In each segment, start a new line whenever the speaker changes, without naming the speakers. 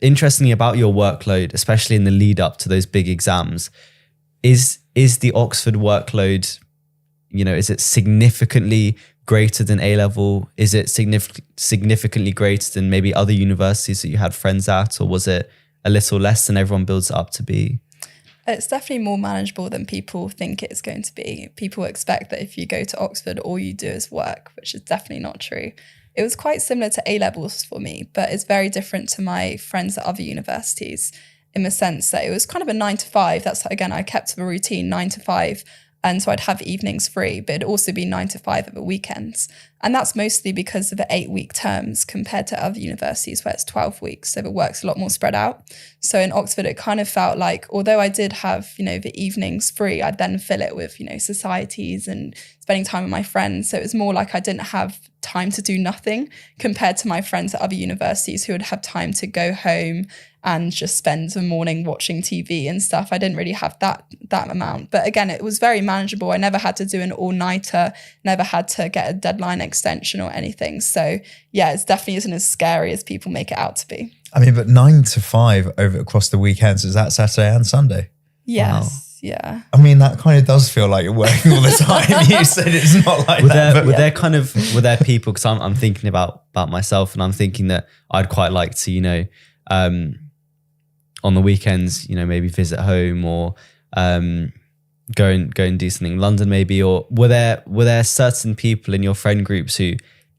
Interestingly about your workload, especially in the lead up to those big exams, is the Oxford workload, is it significantly greater than A-level? Is it significantly greater than maybe other universities that you had friends at, or was it a little less than everyone builds it up to be?
It's definitely more manageable than people think it's going to be. People expect that if you go to Oxford, all you do is work, which is definitely not true. It was quite similar to A-levels for me, but it's very different to my friends at other universities in the sense that it was kind of a 9 to 5. That's, again, I kept the routine 9 to 5. And so I'd have evenings free, but it'd also be 9 to 5 at the weekends. And that's mostly because of the 8-week terms compared to other universities where it's 12 weeks. So the work's a lot more spread out. So in Oxford, it kind of felt like, although I did have, the evenings free, I'd then fill it with, societies and spending time with my friends. So it was more like I didn't have time to do nothing compared to my friends at other universities who would have time to go home and just spend the morning watching TV and stuff. I didn't really have that amount. But again, it was very manageable. I never had to do an all-nighter, never had to get a deadline extension or anything. So yeah, it definitely isn't as scary as people make it out to be.
I mean, but 9 to 5 across the weekends, is that Saturday and Sunday?
Yes.
Wow.
Yeah.
I mean, that kind of does feel like you're working all the time. You said it's not like that.
Were there people, because I'm thinking about myself, and I'm thinking that I'd quite like to, on the weekends, maybe visit home, or go and do something in London maybe, or were there certain people in your friend groups who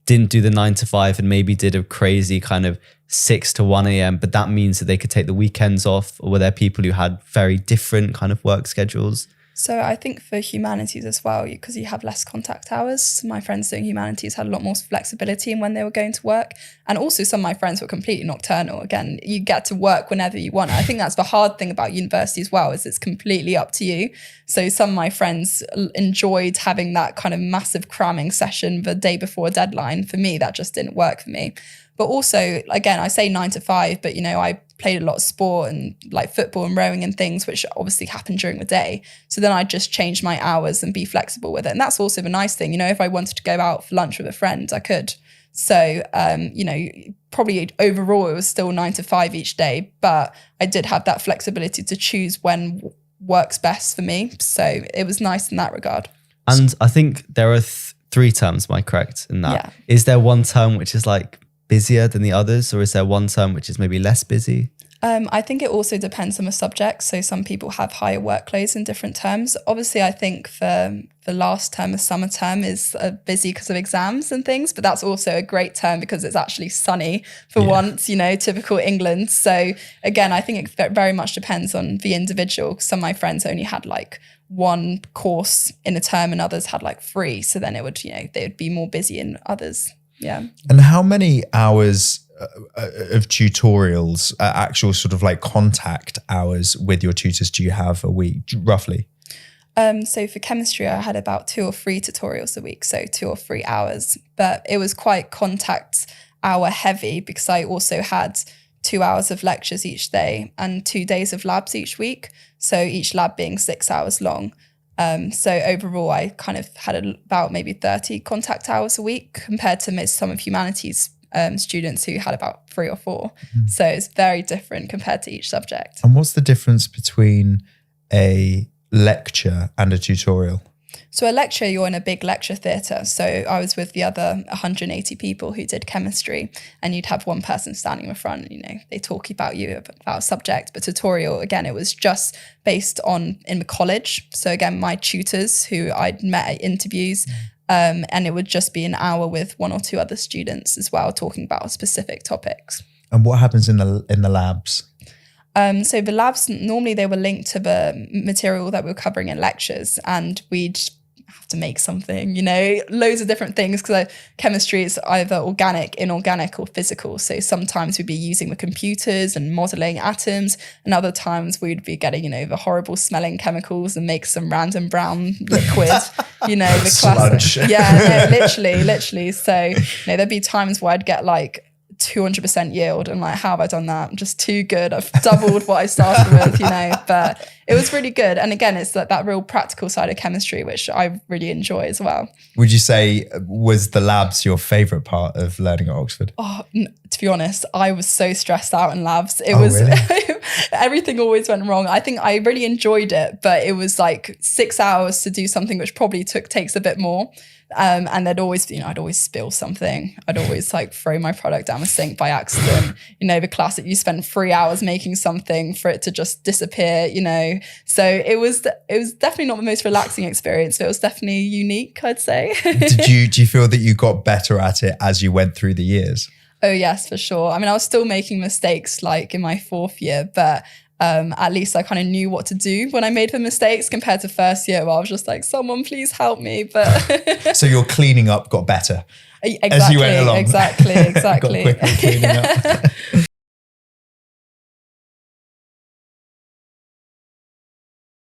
didn't do the 9 to 5 and maybe did a crazy kind of 6 to 1 a.m, but that means that they could take the weekends off? Or were there people who had very different kind of work schedules?
So I think for humanities as well, because you have less contact hours, my friends doing humanities had a lot more flexibility in when they were going to work. And also some of my friends were completely nocturnal. Again, you get to work whenever you want. I think that's the hard thing about university as well, is it's completely up to you. So some of my friends enjoyed having that kind of massive cramming session the day before a deadline. For me, that just didn't work for me. But also, again, I say 9 to 5, but, I played a lot of sport and like football and rowing and things, which obviously happened during the day. So then I just change my hours and be flexible with it. And that's also the nice thing, if I wanted to go out for lunch with a friend, I could. So, probably overall it was still 9 to 5 each day, but I did have that flexibility to choose when works best for me. So it was nice in that regard.
And I think there are 3 terms, am I correct in that?
Yeah.
Is there one term which is like busier than the others, or is there one term which is maybe less busy?
I think it also depends on the subject. So some people have higher workloads in different terms. Obviously, I think for the last term, the summer term is busy because of exams and things, but that's also a great term because it's actually sunny for once, typical England. So again, I think it very much depends on the individual. Some of my friends only had like one course in a term and others had like 3. So then it would, they would be more busy in others. Yeah.
And how many hours of tutorials, actual sort of like contact hours with your tutors do you have a week, roughly?
So for chemistry, I had about 2 or 3 tutorials a week, so 2 or 3 hours. But it was quite contact hour heavy because I also had 2 hours of lectures each day and 2 days of labs each week. So each lab being 6 hours long. So overall, I kind of had about maybe 30 contact hours a week compared to some of humanities students who had about 3 or 4. So it's very different compared to each subject.
And what's the difference between a lecture and a tutorial?
So a lecture, you're in a big lecture theatre. So I was with the other 180 people who did chemistry, and you'd have one person standing in the front, they talk about you about a subject. But tutorial, again, it was just based on in the college. So again, my tutors who I'd met at interviews, and it would just be an hour with 1 or 2 other students as well, talking about specific topics.
And what happens in the labs?
So the labs, normally they were linked to the material that we were covering in lectures, and we'd have to make something, loads of different things, because chemistry is either organic, inorganic, or physical. So sometimes we'd be using the computers and modeling atoms, and other times we'd be getting, the horrible smelling chemicals and make some random brown liquid, the classic.
Sludge.
Yeah, no, literally. So, there'd be times where I'd get like 200% yield. And like, how have I done that? I'm just too good. I've doubled what I started with, you know, but it was really good. And again, it's like that real practical side of chemistry, which I really enjoy as well.
Would you say, was the labs your favorite part of learning at Oxford?
Oh, to be honest, I was so stressed out in labs. It
Oh,
was,
really?
everything always went wrong. I think I really enjoyed it, but it was like 6 hours to do something which probably takes a bit more. And there'd always, you know, I'd always spill something. I'd always like throw my product down the sink by accident. You know, the classic, you spend 3 hours making something for it to just disappear, you know. So it was definitely not the most relaxing experience, but it was definitely unique, I'd say.
Do you feel that you got better at it as you went through the years?
Oh yes, for sure. I mean, I was still making mistakes like in my 4th year, but at least I kind of knew what to do when I made the mistakes compared to first year where I was just like, someone please help me. But
so your cleaning up got better
exactly,
as you went along.
Exactly.
Got quicker at cleaning up.